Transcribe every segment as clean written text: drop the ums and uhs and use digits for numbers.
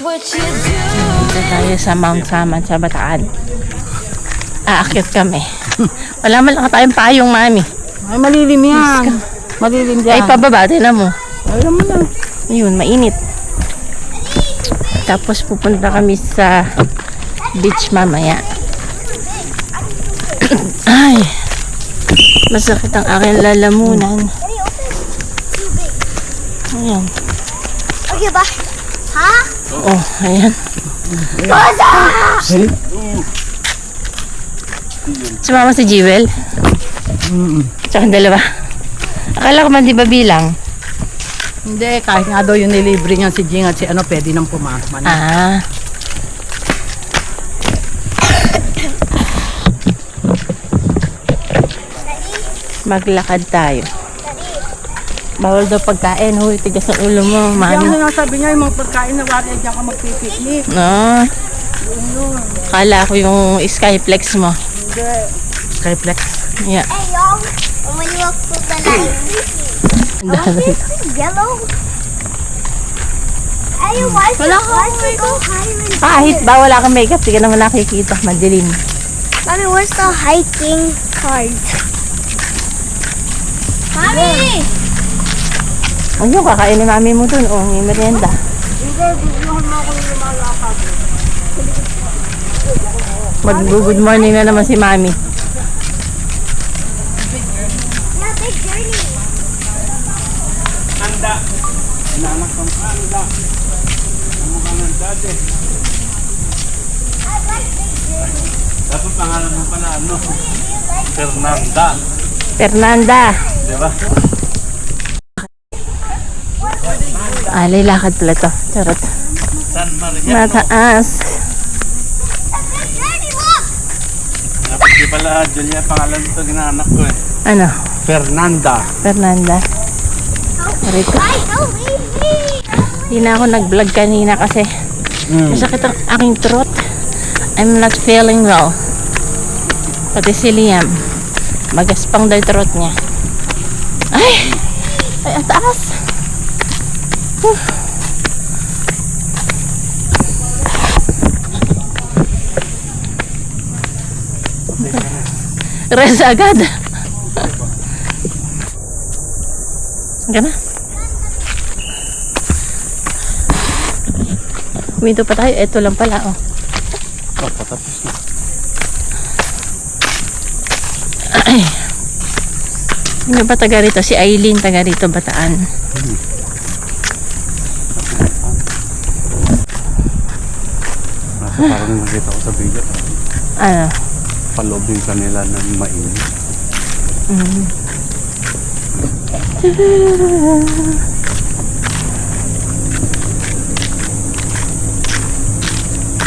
Dito tayo sa Mount Saman sa Bataan. Aakyat kami. Wala man lang tayong payong, mami. Ay, malilim yan. Malilim Ay, dyan. pababa, tinan mo. Alam mo na. Ayun, mainit. Tapos pupunta kami sa beach mamaya. Ay, masakit ang aking lalamunan. Ayan. Okay ba? Ha? Oh, ayan. Sumama si Jewel? Tsaka dalawa. Akala ko man di ba bilang? Hindi, kahit nga daw yung nilibre niya si Jing at si ano, pwede nang pumasma na. Ah. Maglakad tayo. Bawal daw pagkain. Huy, tigas ang ulo mo, Diyan mami. na sabi niya, yung mga pagkain na wari, diyan ka magpipiknik. No. Kala ko yung Skyflex mo. Hindi. Skyflex. Yeah. Hey, y'all. When you walk through the line, this is yellow. Hey, why is it go hiking? Kahit ba wala kang makeup, di ka naman nakikita. Madilim. Mommy, where's the hiking card? Mommy! Ano, kakainin mami mo dun. O, may merienda. Mag-good morning na naman si mami. Yeah, big journey. I like big journey. Dapat pangalan mo pala ano? Fernanda. Fernanda. Diba? Lakad pala to. Charot. San Maria. Mataas. Big journey, look! Dapat di pala Julia pangalan ito ginaanak ko eh. Ano? Fernanda. Fernanda. Rito. Hi, don't leave me! Hindi na ako nag-vlog kanina kasi masakit ang aking throat. I'm not feeling well. Pati si Liam. Magaspang daw yung throat niya. Ay! Ay, ang taas! Rest agad. Gana? Huminto pa tayo. Ito lang pala, oh. Oh, patapos na. Ay. Ano ba taga rito? Si Aileen taga rito, Bataan. Parang nakita ko sa video. Ano? Palobing kanila ng mainit.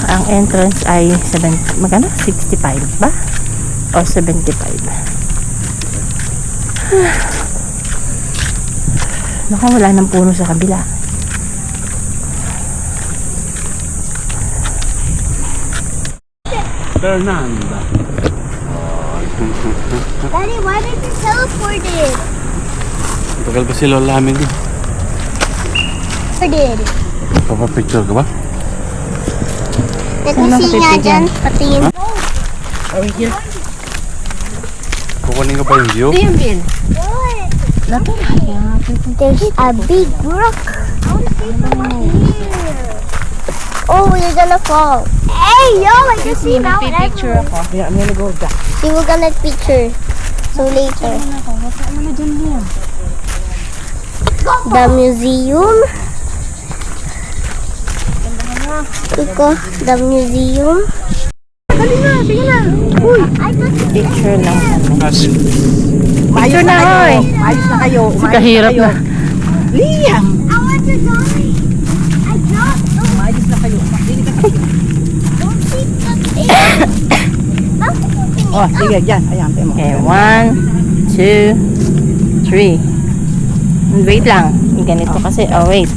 Ang entrance ay 70, magkano? 65 ba? O 75? Naku, wala nang puno sa kabila. Fernanda. Daddy, why did you teleport it? Tagal ba si Lola amin din? Or did? Papapicture ka ba? Let me see nga dyan. Patingin. Are we here? Kukunin ka pa yung view? Yung bin. There's a big brook. I want to see from here. Oh, you're gonna fall. Hey, yo, I can see now. Picture ako. Yeah, I'm gonna go back. We will gonna picture. So later. The museum. Iko, the museum. Dali na, sige na. Uy, Picture lang kami. Maayos na kayo. oy. Maayos na kayo. Umayos Kahirap kayo. na. Liam! I want to die. I dropped. Maayos na kayo. Don't see the thing. Oh, sige, dyan. Ayan, tayo mo. Okay, 1, 2, 3. Wait lang. Ganito kasi. Oh, wait.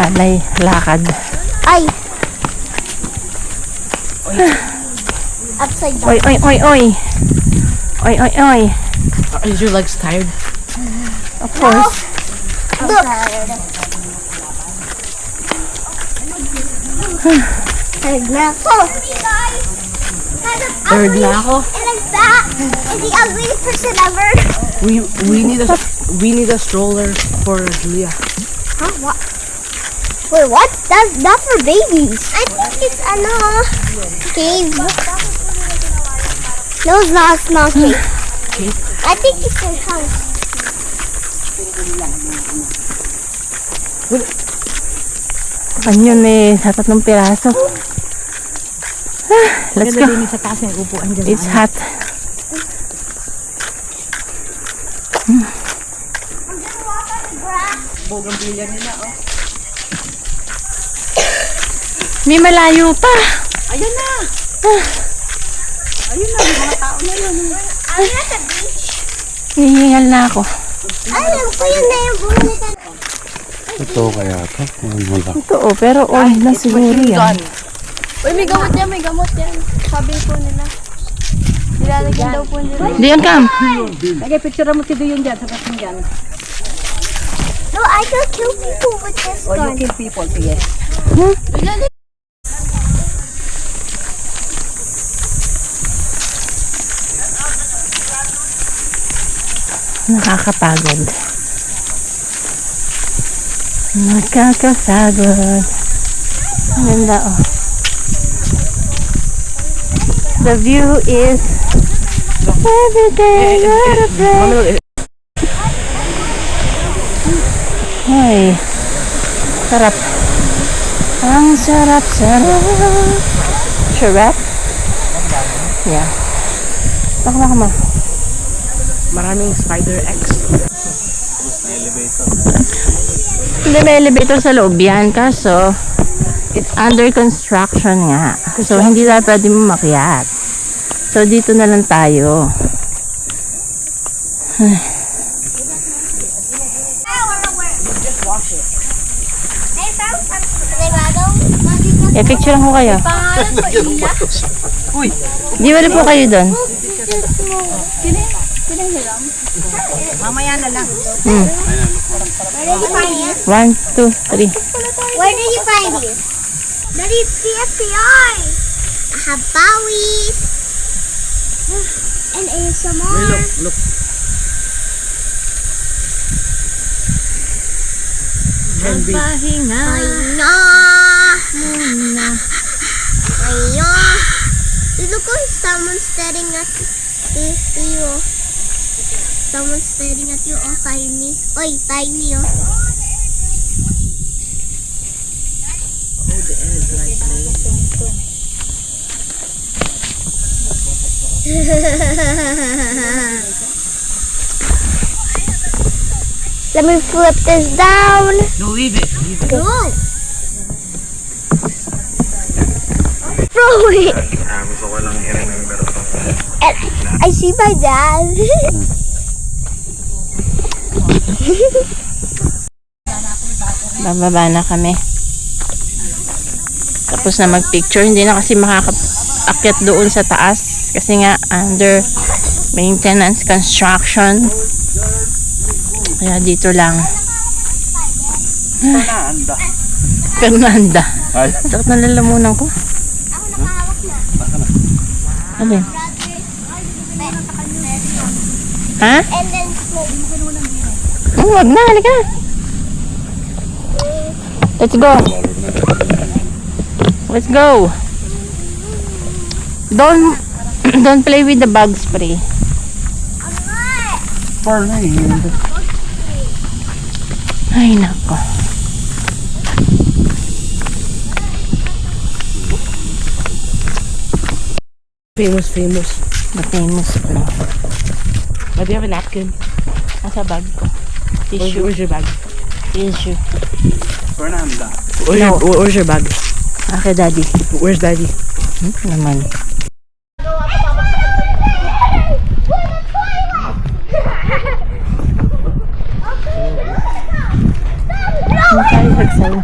Alay, lakad. Ay! Upside down. Oy, oy, oy, oy. Oy, oy, oy. Is your legs tired? Of course. Look! Third na ako. Third na ako. And I'm fat. And the ugliest person ever. We need a stroller for Julia. Huh? What? Wait, what? That's for babies. I think it's cave. No, it's not. It's not cave. I think it's a house. Kanyon eh, sa 3 piraso. Let's go. Din sa taas ng upuan dyan. It's hot. Bougainvillea nila, oh. May malayo pa. Ayan na! Ayun na, may mga tao na yun. Are we at the beach? Hihingal na ako. Alam ko yun na yung bumili ka. Ito kaya ito. Wala. Ito oh, pero old na siguro yan. Uy, may gamot yan, may gamot yan. Sabi po nila. Nilalagyan daw po nila. Diyan kam. Lagay, picture mo si Dion dyan, sa pasin dyan. No, I can kill people with this Or gun. you kill people, sige. Nakakapagod. Nakakapagod. Ang ganda oh. The view is everything what a breath. Ay, sarap. Ang sarap-sarap. Sarap? Yeah. Baka mo. Maraming Spider X. Hindi, may elevator sa loob yan. Kaso, it's under construction nga. So, hindi na pwede mo makyat. So, dito na lang tayo. I found something. I-picture ko kayo. Pangalan ko, Iya. Di ba po kayo doon? Mamaya na lang. Hmm. Where did you find it? 1, 2, 3. Where did you find it? Daddy, it's the FBI. I have Bowies. And ASMR. Look. Magpahinga. Ayna. Muna. Ayna. Look, someone's staring at you. Someone's staring at you. Oh, tiny. Oy, tiny, oh. Let me flip this down. No, leave it. No. Throw it. Gusto ko lang i-remember ito. And I see my dad. Bababa na kami. Tapos na mag-picture. Hindi na kasi makakaakyat doon sa taas. Kasi nga under maintenance construction. Kaya dito lang. Anda. Fernanda. Ay. Takot na lalamunan ko. Ano yun? Ha? And then smoke. Oh, wag na. Halika na. Let's go. Let's go. Don't play with the bug spray. Fernand. Ay, nako. Famous. The famous place. Do you have a napkin? Nasa bag ko. Tissue. Where's your bag? Tissue. Fernanda. Where's your bag? Okay, daddy. Where's daddy? Naman. Ano tayo sagsaw?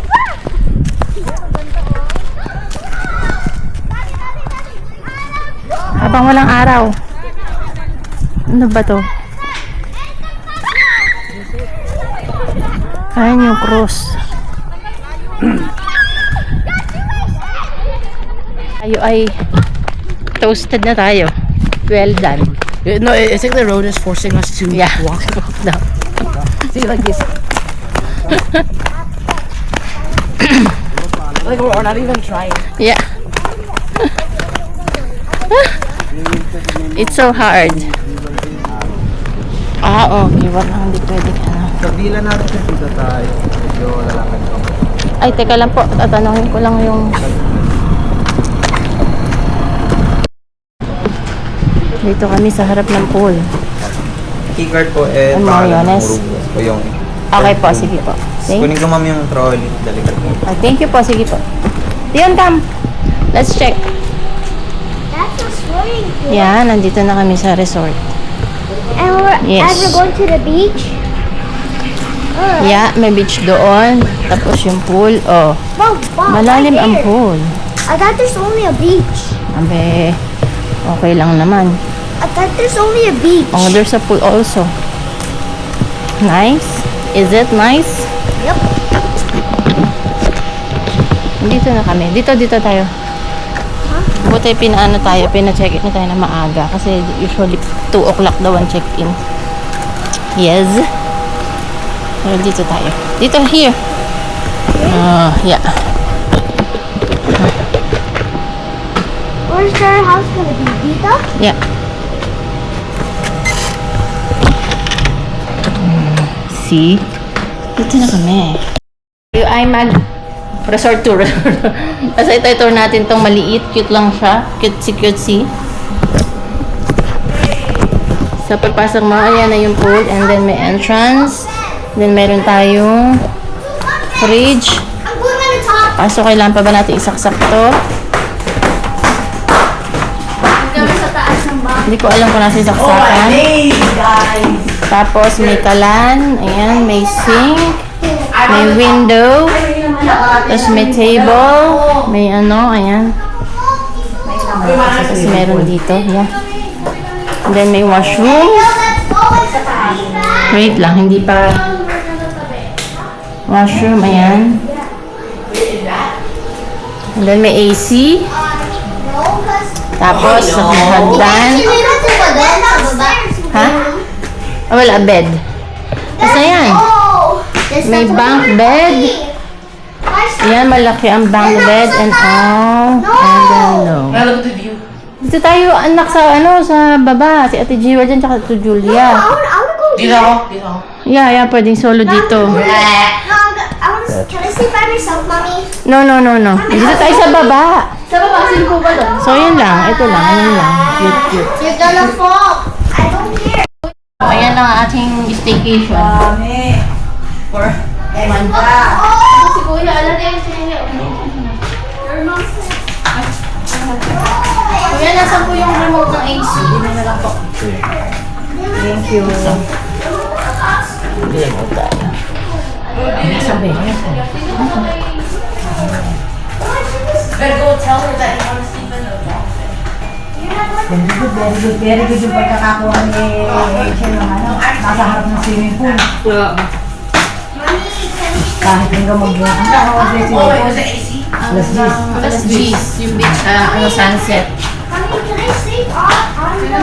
Habang walang araw. Ano ba to? Ayan yung cross. Tayo ay toasted na tayo. Well done. No, I think the road is forcing us to Yeah. walk. No. See, like this. Like we're not even trying. Yeah. It's so hard. Okay. Wala, hindi pwede ka na. Kabila natin dito tayo. Medyo lalakad ko. Ay, teka lang po. Tatanungin ko lang yung... Dito kami sa harap ng pool. Keycard po Ang mayonnaise. po yung... Okay po, sige po. Kunin ko ma'am yung trolley. Dalikat mo. Thank you po, sige po. Dion, come. Let's check. That's a swimming pool. Yan, nandito na kami sa resort. And Yes. we're going to the beach. Yeah, may beach doon. Tapos yung pool. Oh, Wow, wow, malalim right ang there. pool. I thought there's only a beach. Abe, okay lang naman. I thought there's only a beach. Oh, there's a pool also. Nice. Is it nice? Yep. Dito na kami. Dito tayo. Buti pinaano tayo, pina-check-in na tayo na maaga. Kasi usually 2 o'clock daw ang check-in. Yes. Pero dito tayo. Dito, here. Yeah. Where's our house gonna be? Dito? Yeah. See? Dito na kami. Tayo ay resort tour. Basta ito tour natin tong maliit. Cute lang siya. Cutesy. Sa pagpasok mo, ayan na yung pool. And then may entrance. Then meron tayong fridge. I'm going on the top. Pasok, kailangan pa ba natin isaksak to? Hindi ko alam kung nasa isaksakan. Tapos may kalan. Ayan, may sink. May window. Tapos may table. May ano, ayan. Tapos meron dito. Yeah. And then may washroom. Wait lang, hindi pa. Washroom, ayan. And then may AC. Tapos, may hagdan. Ha? Ah, wala, bed. Basta yan. May bunk bed. Ayan, malaki ang bunk bed and all. And then, no. Look at the view. Dito tayo, anak, sa sa baba. Si Ate Jiwa dyan, tsaka si Julia. Dito ako. Dito ako. Yeah, pwedeng solo dito. Can I sleep by myself, Mommy? No. Dito tayo sa baba. Sa baba, sino po ba doon? So, yun lang. Ito lang. Yun lang. Cute. You're gonna fall. I don't care. Ayan lang ang ating staycation. Si Kuya, alam niya yung sinili. Kuya, nasan po yung remote ng AC? Dito na lang po. Thank you. Remote tayo. Sabi. Better go tell her that you want to sleep in the bunk. Very good yung pagkakakuha ni Rachel ng nasa harap ng swimming pool. Kahit hanggang mag-ano, swimming Oh, it pool. was the AC? Alas 10. Yung beach, sunset. Mommy, can I sleep on the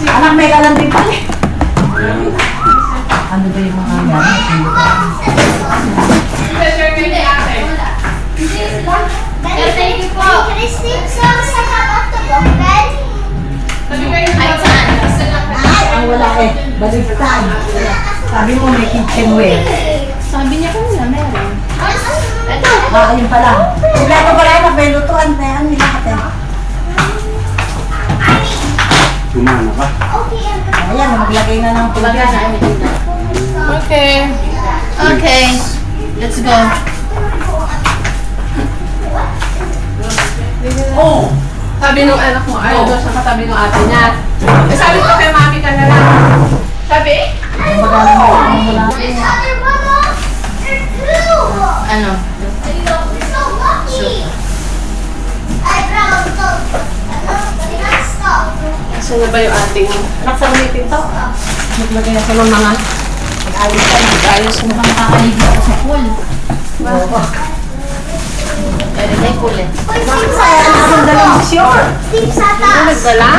Anak, may kalanting pa eh. Ano ba yung mga gamit? Can I sleep some off the bunk bed? Ang wala eh, baliktad. Sabi mo may kitchenware. Sabi niya kanina, meron. Ayun pala. Kompleto pala yun, may lutuan na yan. Nila ka tayo. Sumana ka. Ayan, maglagay na ng tubig. Okay. Let's go. Oh! Sabi nung anak mo, ayaw daw siya katabi ng ate niya. Eh, sabi ko kay mami ka na lang. Sabi? Ano? I Asan na ba yung ating anak sa ulitin to? Naglagay na sa mga ayos mo. Kakaligo ako sa pool. Everyday pool eh. Ang dalang sure. Steve Sata. Nagdala?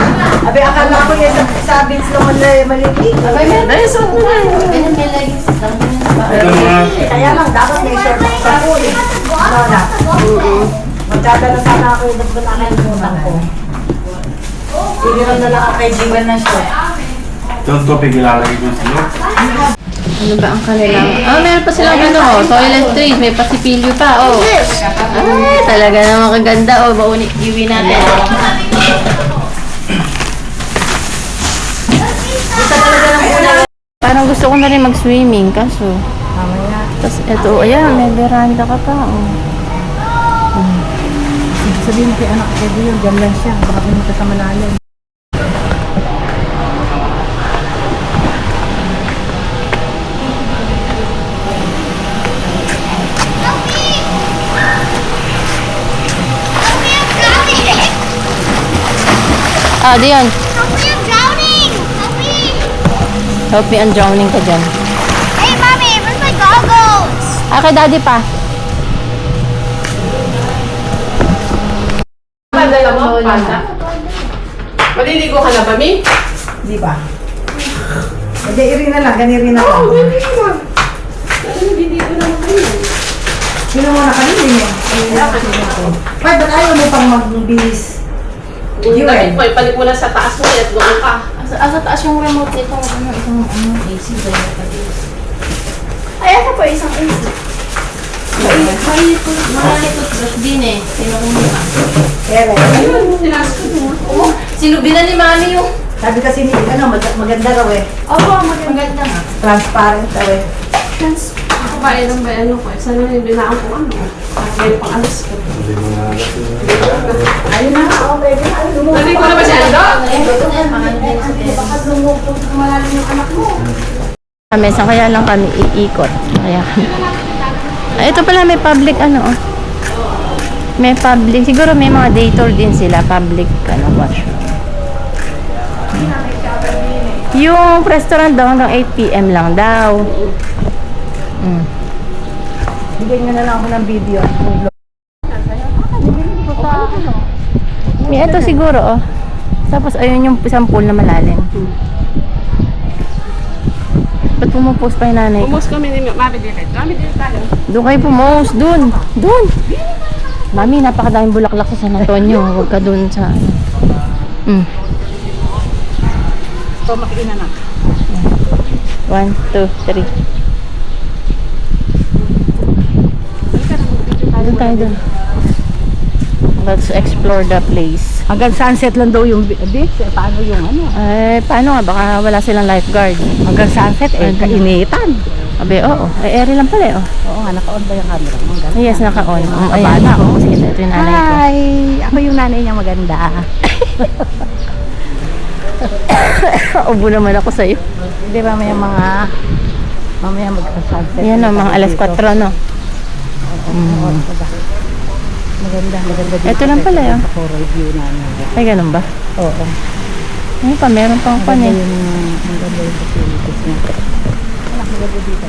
Abi, akala ko yung sa bins naman na maliliit. Abay, meron. Suot mo na. Ganun may leggings. Ito mga Kaya lang, dapat may short sa pool. Ano na? Magdadala sana ako yung nagkakalimutan ko. Siniram na lang ako kay Jiwan na short. don't topic ilalagay ko sa loob. Ano ba ang kanilang... meron pa silang ano, toiletries. May pasipilyo pa, Ay, talaga naman kaganda, Bauni, iwi natin. Parang gusto ko na rin mag-swimming, kaso... Tapos ito, ayan, may veranda ka pa, Sabihin mo kay anak ko yun, dyan lang siya. Baka pumunta sa malalim. Diyan. Help me, I'm drowning. Help me. Help me, I'm drowning ka dyan. Hey, mommy, where's my goggles? Kay daddy pa. Padala mo, panda. Maliligo ka na ba, Mi? Di ba? Hindi, irin na lang. Ganirin na lang. Maliligo na. Maliligo na kayo. Sino mo na kanilin eh? Ay, ba't ayaw mo pang magbihis? Damit mo, ipalit mo na sa taas mo at doon ka. Sa taas yung remote nito. Isang AC. Ay, ito po isang AC. Marami toothbrush din eh. Kinukuha. Pero, Ayun, sinasakot mo. Sinubinan ni Mami yung... sabi kasi ni, maganda raw eh. Opo, maganda nga. Transparent raw eh. Ako ba, ilang ba, ano ko? Sana yung binaan ko ano. At may pang-alas ko. Hindi mo na Ayun na nga, okay. Ayun, lumulog. Naligo na ba si Ando? Baka lumulog malalim yung anak mo. Mesa, kaya lang kami iikot. Kaya kami... ito pala may public May public. Siguro may mga day tour din sila. Public washroom. Yung restaurant daw hanggang 8 p.m. lang daw. Bigyan nyo na lang ako ng video. May ito siguro Tapos ayun yung isang pool na malalim. Ba't pumupost pa yung nanay ko? Pumus kami ni Mami Diret. Mami Diret tayo. Doon kayo pumost. Doon. Mami, napakadaming bulaklak sa San Antonio. Huwag ka doon sa... So, makiina na. 1, 2, 3. Doon tayo doon. Let's explore the place. Hanggang sunset lang daw yung beach. Paano yung ano? Paano nga? Baka wala silang lifeguard. Hanggang sunset kainitan. Abe, oo. Eri lang pala Oo nga, naka-on ba yung camera? Yes, naka-on. Ayan. Sige, ito yung nanay ko. Hi! Ako yung nanay niya maganda. Ubo naman ako sa'yo. Hindi ba may mamaya magka-sunset. Ayan o, mga alas 4, no? Maganda dito. Ito lang pala, Sa coral view namin. Ay, ganun ba? Oo. Ano pa, meron pang pan eh. Ang ganda yung facilities niya. Maganda dito.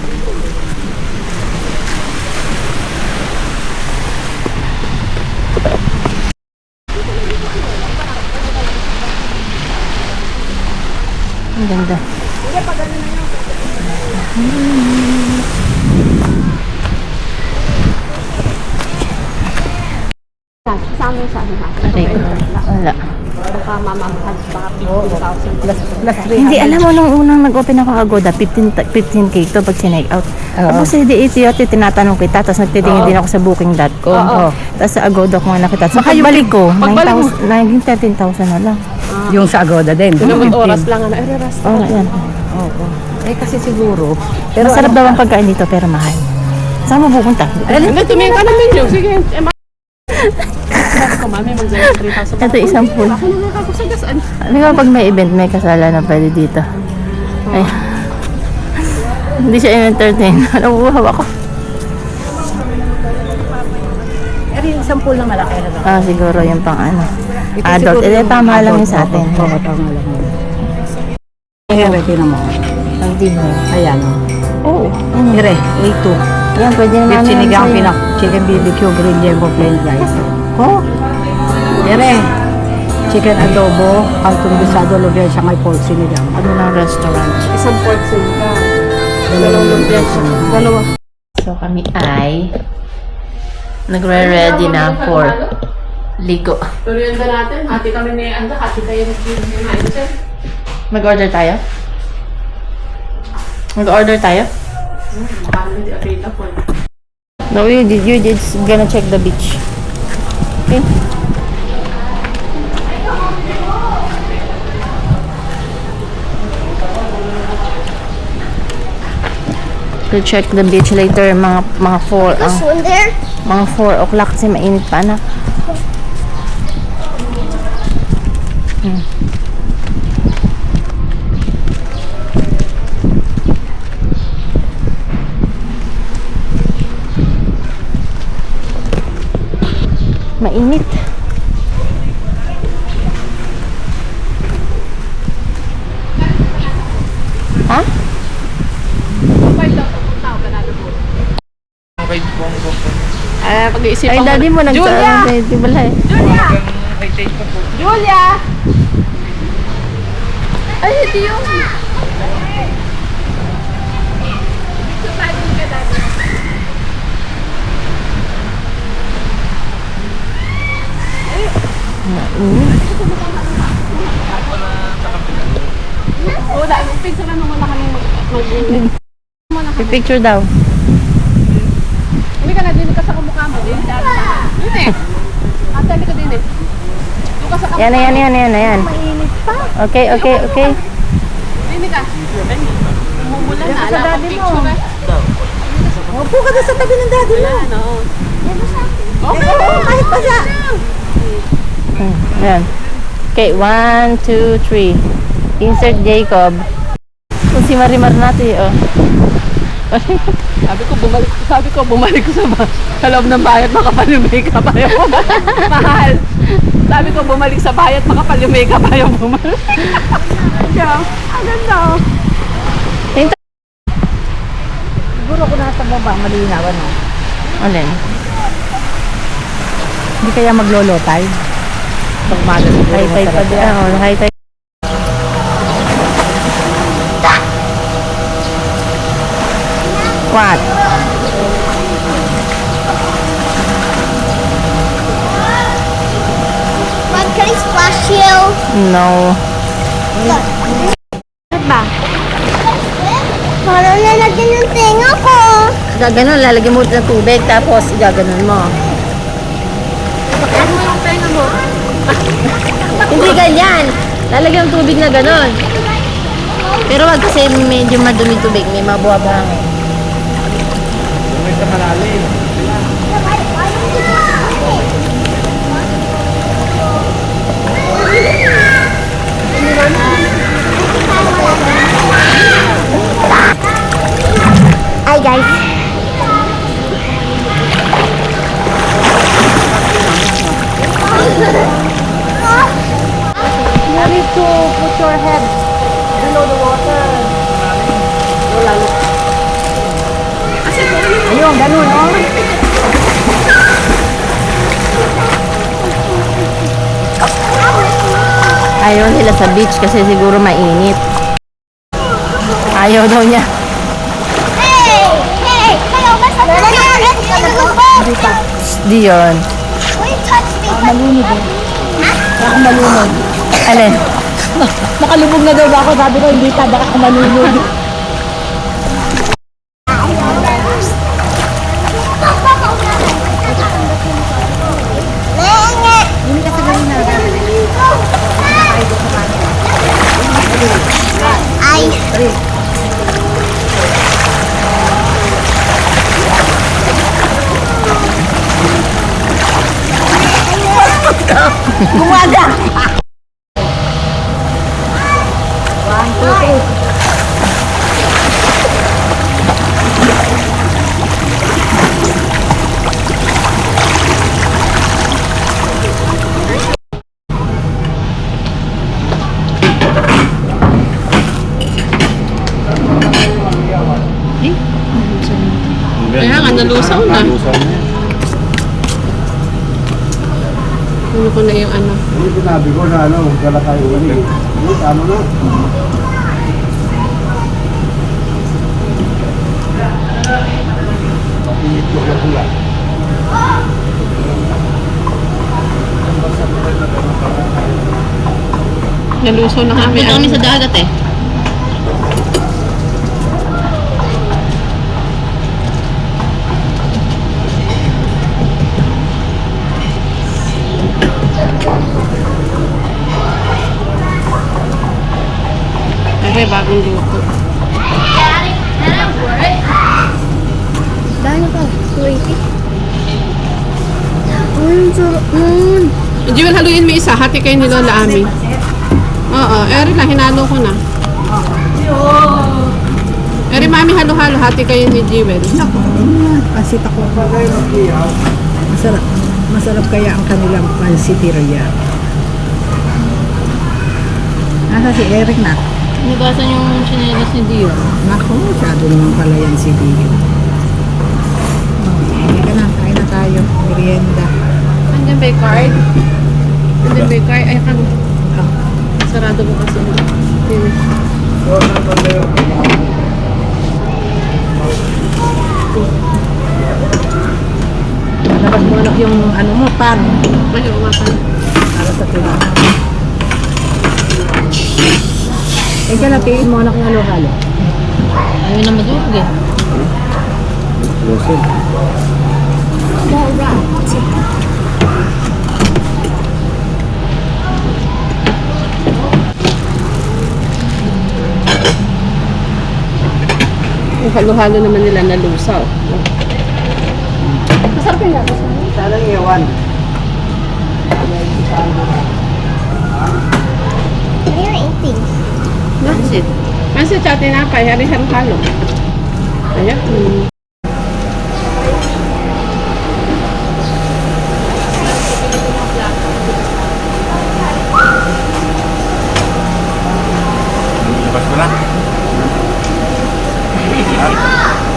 Ang ganda. Aray ko. Wala. Baka mamamahal. Baka 50,000. Plus 300. Hindi, alam mo, nung unang nag-open ako Agoda, 15K to pag sinake out. Tapos hindi ito yun, tinatanong kita, tapos nagtitingin din ako sa booking.com. Tapos sa Agoda ko nga nakita. Sa pagbalik ko, 9,000, naging 13,000 na lang. Yung sa Agoda din. Naman oras lang. Oras. Oo, yan. Kasi siguro. Pero masarap daw ang pagkain dito, pero mahal. Saan mo pupunta? Hindi, tumingin ka naman yun. Sige. Ko, Mami, mag-zero 3,000. Ito isang pool. Ako nakakasagasaan. Di ba pag may event, may kasala na pwede dito. Ay. Hindi siya entertain. Nabubuhaw ako. Pero yung isang pool na malaki na. Siguro yung pang ano. Adult. Eh, tama lang yun sa atin. Oo, tama lang yun. Here, tinan mo. Ang din mo. Ayan. Oo. Here, A2. Yan, pwede na Beef namin yan sinigang, sa'yo. chicken BBQ, green jumbo, plain rice. Oh, here. Chicken adobo, kaltong bisado, lumpia, siyangay pork sinigang. Ano ng restaurant? Isang pork sinigang. Dalawang lumpia. Dalawa. So kami ay nagre-ready na for ligo. Tuloy ba natin? Hati kami ni Anda, hati kayo nag-kumain siya. Mag-order tayo? Mag-order tayo? Baka naman di available. No, you just gonna check the beach. Okay? We'll check the beach later, mga 4 This one there. mga 4 o'clock kasi mainit pa anak. Mainit. Ha? Pag-iisip Ay, daddy mo nagsasabi. Di ba lang? Julia! Ay, hindi yung... Oo, dahil picture na naman na kami Picture daw. Hindi ka na, din ka sa kumukha mo. Din eh. Atali ka din eh. Doon ka sa kamukha. Yan. Okay. Din ka. Mumulan na. Sa daddy mo. Upo ka doon sa tabi ng daddy mo. Ano? Okay, kahit pa siya. Yan. Okay, 1, 2, 3. Insert Jacob. Kung si Marimar natin, oh. Sabi ko bumalik ko sa loob ng bayat, makapal yung makeup ayaw bumalik. Mahal. Sabi ko bumalik sa bayat, makapal yung makeup ayaw bumalik. Kaya, ang ganda oh. Siguro kung nasa baba, malinaw, ano? Alin? Hindi kaya maglolotay? Pag magas siguro High-tide pa masarap din. yan. Oh, high-tide. What? Mom, can I splash you? No. Parang nalagyan yung tenga ko. Gaganon, lalagyan mo ng tubig, tapos gaganon mo. Ano yung tenga mo? Hindi ganyan. Lalagyan ng tubig na ganon. Pero wag kasi medyo madumi tubig, may mabuhabang. May sa malalim. Hi guys. You need to put your head below the water. Ayun, ganun, oh. Ayaw nila sa beach kasi siguro mainit. Ayaw daw niya. Hey! Hey! Hello, basta na Di yun. Will you touch me? Malunod, eh. Baka malunod. Alin? Nakalubog na daw ba ako? Sabi ko, hindi ka, baka malunod. Ay. One, two, three. nalusaw na. Lusaw na yan. Ano ko na yung ano. Hindi sinabi ko na ano, gala tayo uli. Hindi, tama na. Patingit ko na pula. Nalusaw na kami. Punta kami sa dagat eh. Okay, bagong luto. Dahil pa. Wait. Ang sarap nun. Hindi mo haluin mo isa. Hati kayo ni Lola Ami. Oo. Eri na. Hinalo ko na. Eri, mami, halo-halo. Hati kayo ni Jewel. Pansit ako. Masarap. Masarap kaya ang kanilang pansiteria. Nasa si Eric na. Nugasan yung chinelas ni Dio. Naku, masyado naman pala yan si Dio. Halika na, kain na tayo. Merienda. Andyan ba yung card? Andyan ba yung card? Ay, kano. Sarado mo kasi. Hindi. Labas mo anak yung ano mo, pan. Ay, oo nga pala. Para sa tulang. Ika na, tiin mo anak ng halo-halo. Ayaw na madurog eh. Lusaw. Yung halo-halo naman nila na lusaw. Sarang iwan. What are you eating? Pansit. Pansit sa tinapay. Hari-halo-halo. Ayan. Labas ko na.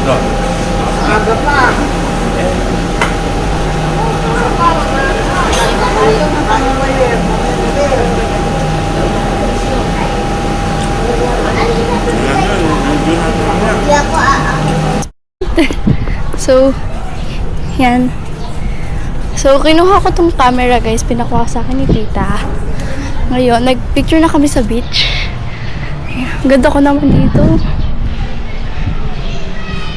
Ito. Hindi ako So, yan. So, kinuha ko tong camera guys. Pinakuha sa akin ni tita. Ngayon, nagpicture na kami sa beach. Ang ganda ko naman dito.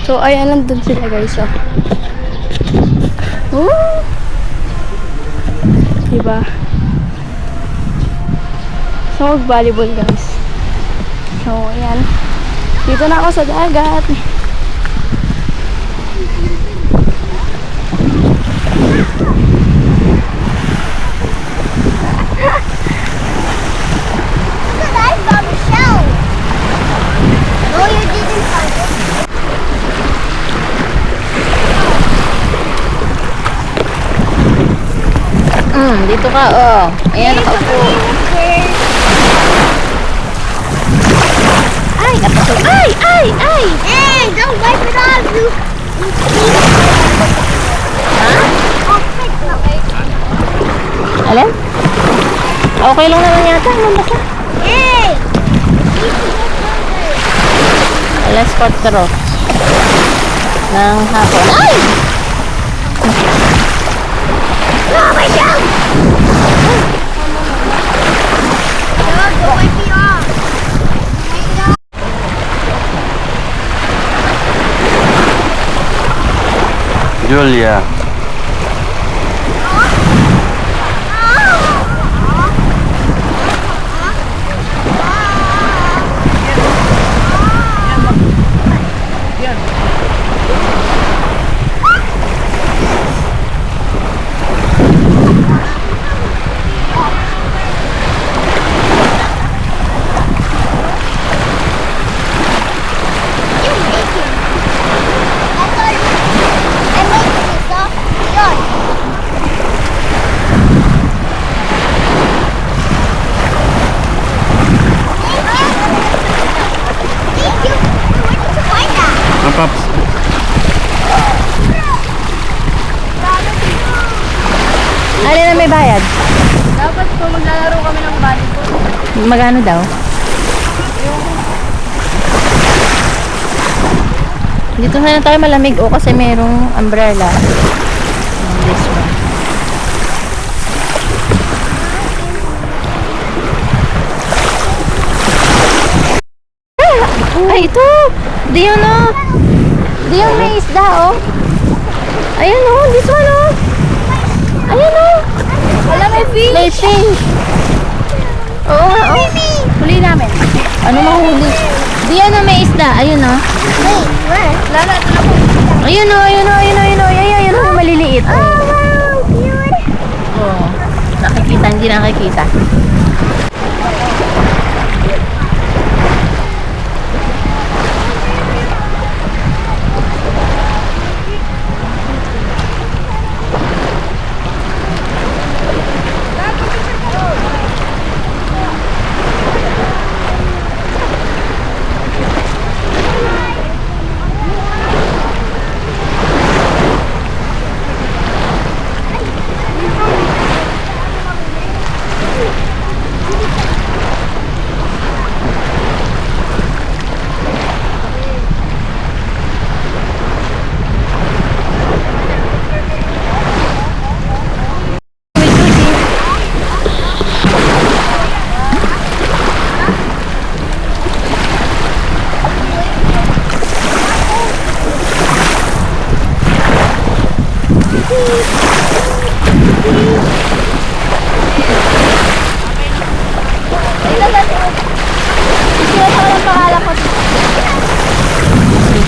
So, ayan lang dun sila guys. Oh. Woo! Diba? So, mag-volleyball guys. So, ayan. Dito na ako sa dagat. Good, I found a shell. No, you didn't find it. Dito ka, oh. Ayan, nakaupo. Ay, napasok. Ay! Hey, don't wipe it off, you. Oh, fix it. Alin? Okay lang naman yata. Mamasa. Hey! Alas 4 ng hapon. Ay! Oh my God! Don't wipe me off. Julia. Ang paps. Ano na may bayad? Dapat po maglalaro kami ng volleyball. Magano daw? Dito na tayo malamig kasi merong umbrella. This one. Ay, ito! Diyon o! Diyon may isda o! Ayan o! This one o! Ayan o! Wala, may fish! May fish! Oo nga o! Huli namin. Ano mahuli? Diyan o may isda. Ayun o. Wait, where? Lala, ito lang po. Ayun o! Ayun o! Ayun o! Ayun o! Ayun o! Yung maliliit. Oh, wow, cute. Oo. Nakikita. Hindi nakikita.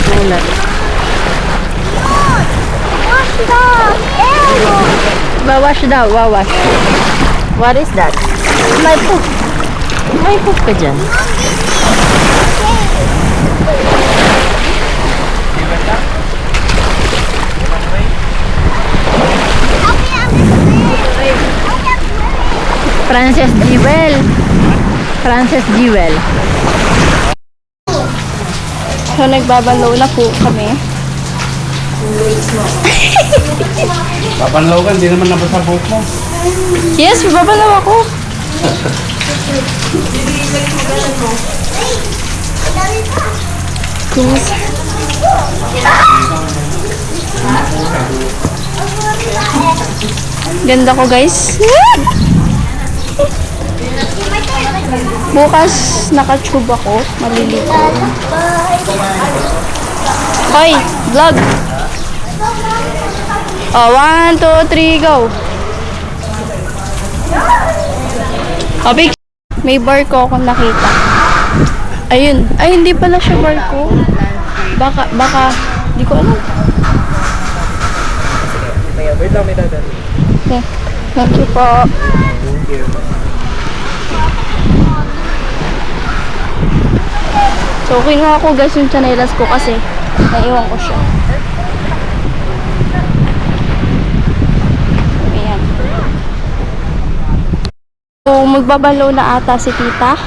Sulat. Wash it off. Ew. Wawash daw. Wawash. What is that? May poop. May poop ka dyan. Frances Jewel. Frances Jewel. So, nagbabalaw na po kami. Papanlaw ka, hindi naman nabasa buhok mo. Yes, babalaw ako. Yes. Ganda ko, guys. Bukas nakatube ako. Malilito. Hoy, vlog. Oh, 1, 2, 3, go. Oh, big. May barko akong nakita. Ayun. Ay, hindi pala siya barko. Baka, di ko alam. Wait lang, may dadali. Okay. Thank you po. So, kinuha ko guys yung chanelas ko kasi naiwan ko siya. Ayan. So, magbabalaw na ata si tita.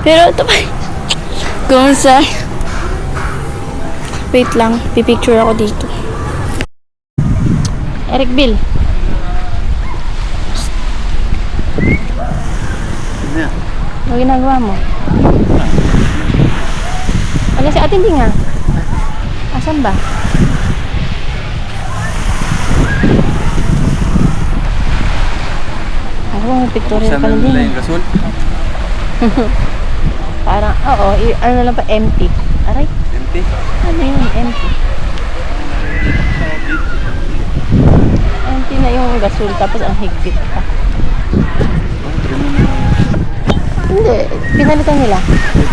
Pero ito pa. Kumusta? Wait lang. Pipicture ako dito. Eric Bill. Yeah. Ano ginagawa mo? Wala si Ate Hindi nga. Asan ba? Ako, may pictorial Saan ka na nila din. yung gasol? Parang, oo, ano lang pa, empty. Aray, Empty? ano yun, empty. Empty na yung gasol, tapos ang higpit pa. Hindi, pinalitan nila.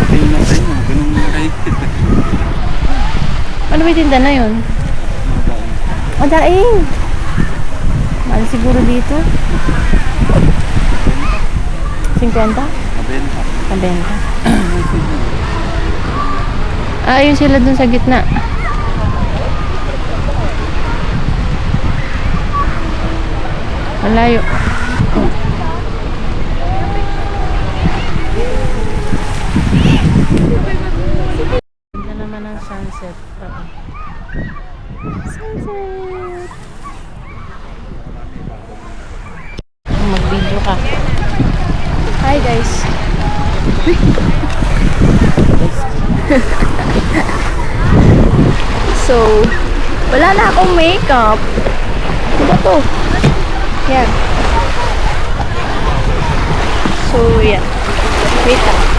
Tingin na tayo, ganun na kahigpit. Ano may tinda na yun? Madaing. Mahal siguro dito. 50? Mabenta. Mabenta. Ayun sila dun sa gitna. Ang layo. Ganda naman ang sunset. Sunset! Mag-video ka. Hi guys. So, wala na akong makeup. Ano ba to? Yan. So, yan. Wait lang.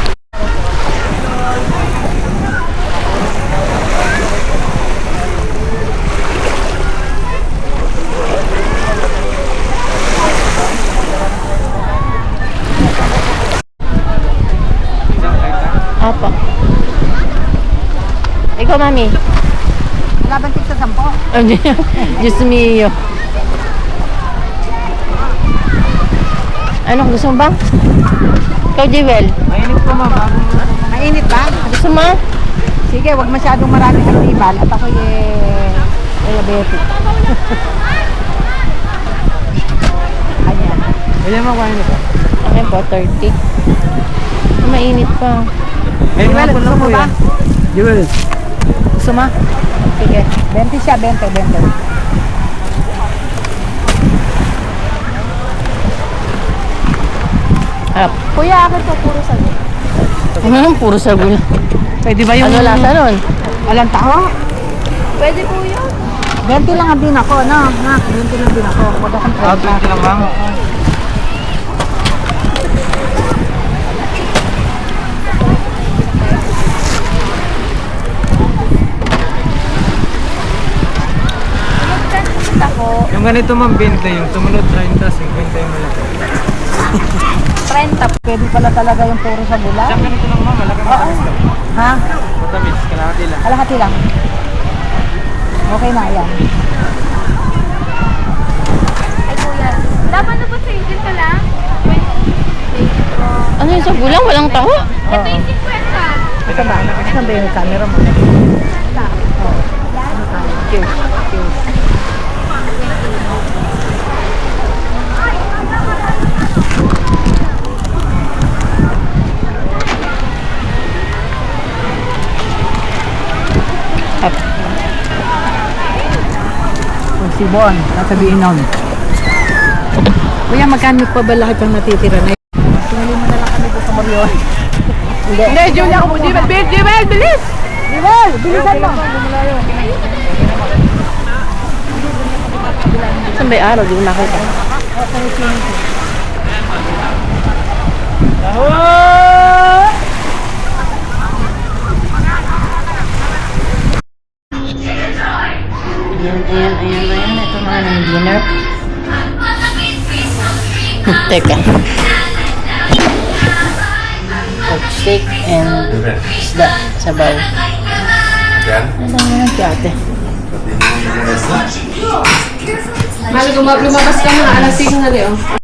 Apa. Ikaw, mami. Laban tig sa 10. Diyos mio. Ano, gusto mo ba? Ikaw, Jewel. Mainit po ma'am. Mainit ba? Gusto mo? Sige, wag masyadong marami ang tibal at ako diabetic. Ayan. Ayan ma'am, mainit po. Akin po, 30. Mainit pa. Ayun nga po Gusto lang mo po ba? yan. Jewel. Gusto mo? Sige. 20 siya, 20. Up. Kuya, akin po puro sagot. Puro sagol. Pwede ba yung... Ano lasa nun? Walang taho? Pwede po yun. 20 lang ang din ako, no? Ha? 20 lang din ako. Wag akong 30. 20 lang ma'am. Ako, Yung ganito ma'am, 20. Yung sumunod 30, 50 yung malaki. 30. Pwede pala talaga yung puro sa gula. Isang ganito lang ma'am, malaki matamis lang. Ha? Matamis, kalahati lang. Kalahati lang. Okay na, yan. Ay, kuya. Dapat na ba sa engine ka lang? Ano yung sagulang? Walang taho? Ito yung 50. Ito ba? Saan ba yung camera mo? Cheers. Up. Kung si Bon, sasabihin nun. Kuya, magkano pa ba lahat ang natitira na yun? Tingnan mo na lang kami doon sa Marion. Hindi, Julia, ako po. Jewel, bilis! Dival, bilisan mo. Saan ba yung araw? Di ko nakita. Ayan. Ito na ang dinner. Teka. Pork steak and isda. Sabaw. Ano lang yan, ate? Mahal, lumabas ka na. Alas 6 na rin.